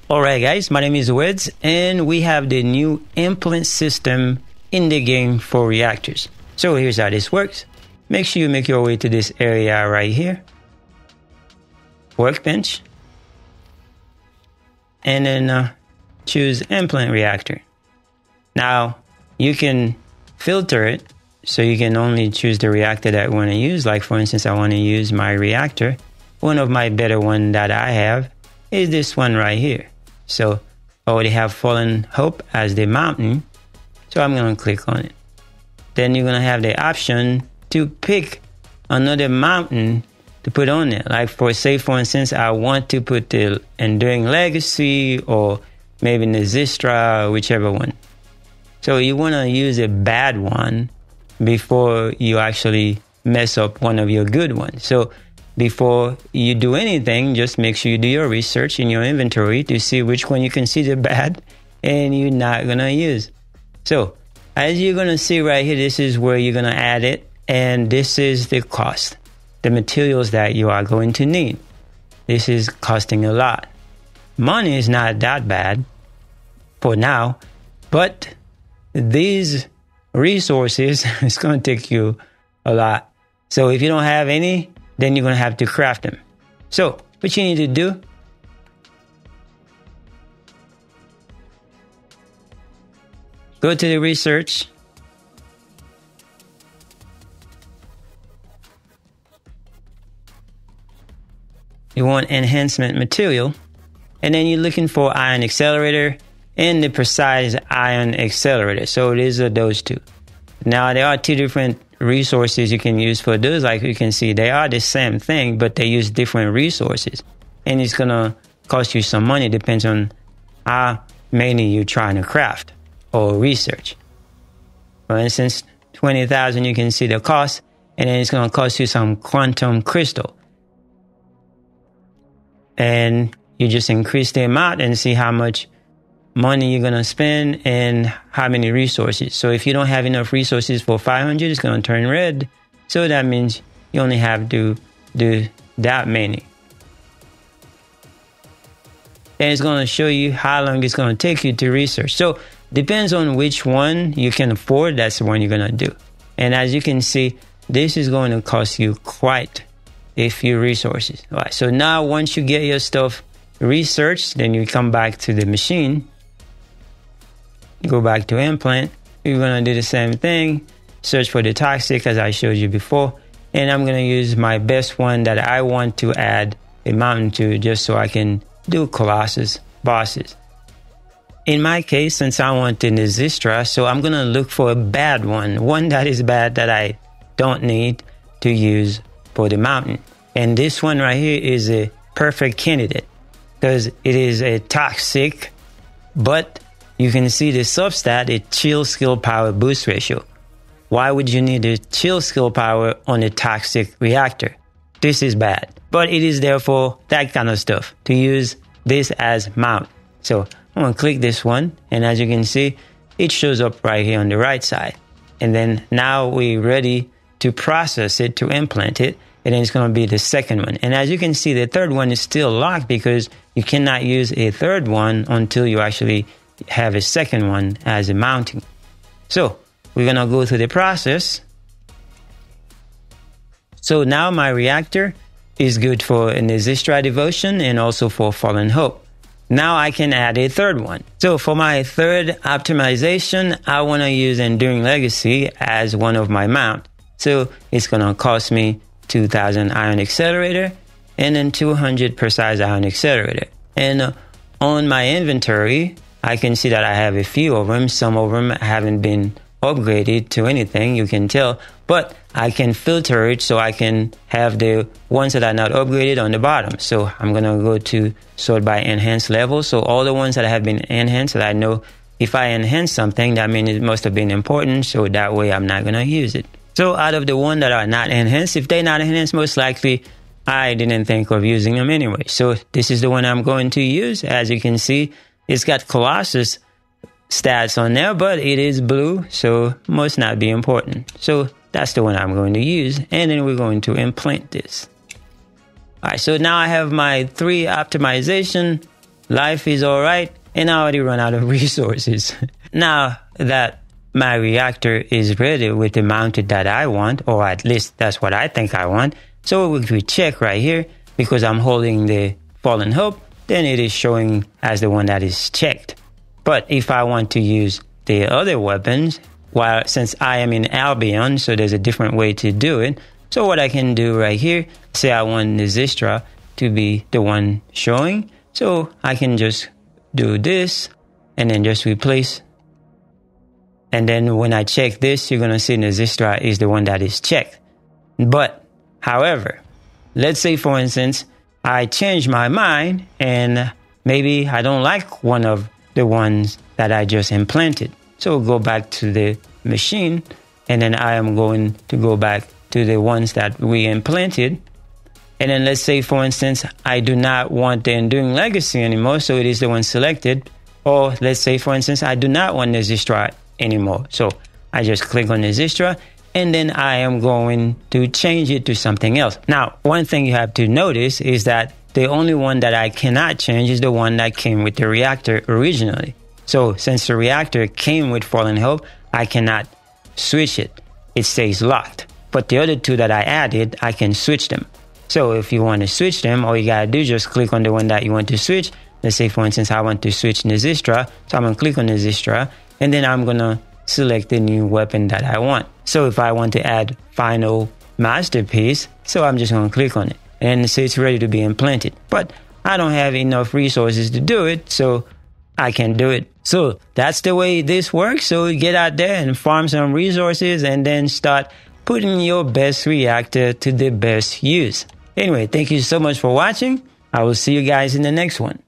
Alright guys, my name is Weds and we have the new implant system in the game for reactors. So here's how this works. Make sure you make your way to this area right here. Workbench. And then choose implant reactor. Now you can filter it so you can only choose the reactor that you want to use. Like for instance, I want to use my reactor. One of my better one that I have is this one right here. So I already have Fallen Hope as the mountain. So I'm going to click on it. Then you're going to have the option to pick another mountain to put on it. Like for instance, I want to put the Enduring Legacy or maybe Nezistra or whichever one. So you want to use a bad one before you actually mess up one of your good ones. So before you do anything, just make sure you do your research in your inventory to see which one you consider bad and you're not going to use. So as you're going to see right here, this is where you're going to add it. And this is the cost, the materials that you are going to need. This is costing a lot. Money is not that bad for now, but these resources is going to take you a lot. So if you don't have any, then you're going to have to craft them. So what you need to do, go to the research. You want enhancement material, and then you're looking for ion accelerator and the precise ion accelerator. So these are those two. Now there are two different resources you can use for those. Like you can see, they are the same thing, but they use different resources, and it's gonna cost you some money. Depends on how many you're trying to craft or research. For instance, 20,000, you can see the cost, and then it's gonna cost you some quantum crystal. And you just increase the amount and see how much money you're going to spend and how many resources. So if you don't have enough resources for 500, it's going to turn red. So that means you only have to do that many. And it's going to show you how long it's going to take you to research. So depends on which one you can afford. That's the one you're going to do. And as you can see, this is going to cost you quite a few resources. All right, so now once you get your stuff researched, then you come back to the machine, go back to implant. You're going to do the same thing, search for the toxic as I showed you before, and I'm going to use my best one that I want to add a mountain to, just so I can do Colossus bosses. In my case, since I want the Nezistra, so I'm going to look for a bad one that is bad that I don't need to use for the mountain. And this one right here is a perfect candidate because it is a toxic, but you can see the substat, a chill skill power boost ratio. Why would you need a chill skill power on a toxic reactor? This is bad, but it is there for that kind of stuff, to use this as mount. So I'm going to click this one, and as you can see, it shows up right here on the right side. And then now we're ready to process it, to implant it, and then it's going to be the second one. And as you can see, the third one is still locked because you cannot use a third one until you actually have a second one as a mounting. So we're going to go through the process. So now my reactor is good for an Nezistra devotion and also for Fallen Hope. Now I can add a third one. So for my third optimization, I want to use Enduring Legacy as one of my mount. So it's going to cost me 2,000 ion accelerator and then 200 precise ion accelerator. And on my inventory, I can see that I have a few of them. Some of them haven't been upgraded to anything, you can tell, but I can filter it so I can have the ones that are not upgraded on the bottom. So I'm going to go to sort by enhanced level. So all the ones that have been enhanced, that I know if I enhance something, that means it must have been important. So that way I'm not going to use it. So out of the ones that are not enhanced, if they're not enhanced, most likely I didn't think of using them anyway. So this is the one I'm going to use. As you can see, it's got Colossus stats on there, but it is blue, so must not be important. So that's the one I'm going to use, and then we're going to implant this. All right, so now I have my 3 optimization life is all right, and I already run out of resources. Now that my reactor is ready with the mounted that I want, or at least that's what I think I want. So if we check right here, because I'm holding the Fallen Hope, then it is showing as the one that is checked. But if I want to use the other weapons, since I am in Albion, so there's a different way to do it. So what I can do right here, say I want the Zystra to be the one showing. So I can just do this and then just replace. And then when I check this, you're going to see the Zystra is the one that is checked. But, however, let's say, for instance, I change my mind and maybe I don't like one of the ones that I just implanted. So we'll go back to the machine, and then I am going to go back to the ones that we implanted. And then let's say, for instance, I do not want the Enduring Legacy anymore, so it is the one selected. Or let's say, for instance, I do not want the Zystra anymore. So I just click on the Zystra, and then I am going to change it to something else. Now, one thing you have to notice is that the only one that I cannot change is the one that came with the reactor originally. So since the reactor came with Fallen Hope, I cannot switch it. It stays locked. But the other two that I added, I can switch them. So if you want to switch them, all you gotta do is just click on the one that you want to switch. Let's say, for instance, I want to switch the Zystra. So I'm going to click on the Zystra, and then I'm going to select the new weapon that I want. So if I want to add Final Masterpiece, so I'm just going to click on it. And say it's ready to be implanted. But I don't have enough resources to do it, so I can't do it. So that's the way this works. So get out there and farm some resources and then start putting your best reactor to the best use. Anyway, thank you so much for watching. I will see you guys in the next one.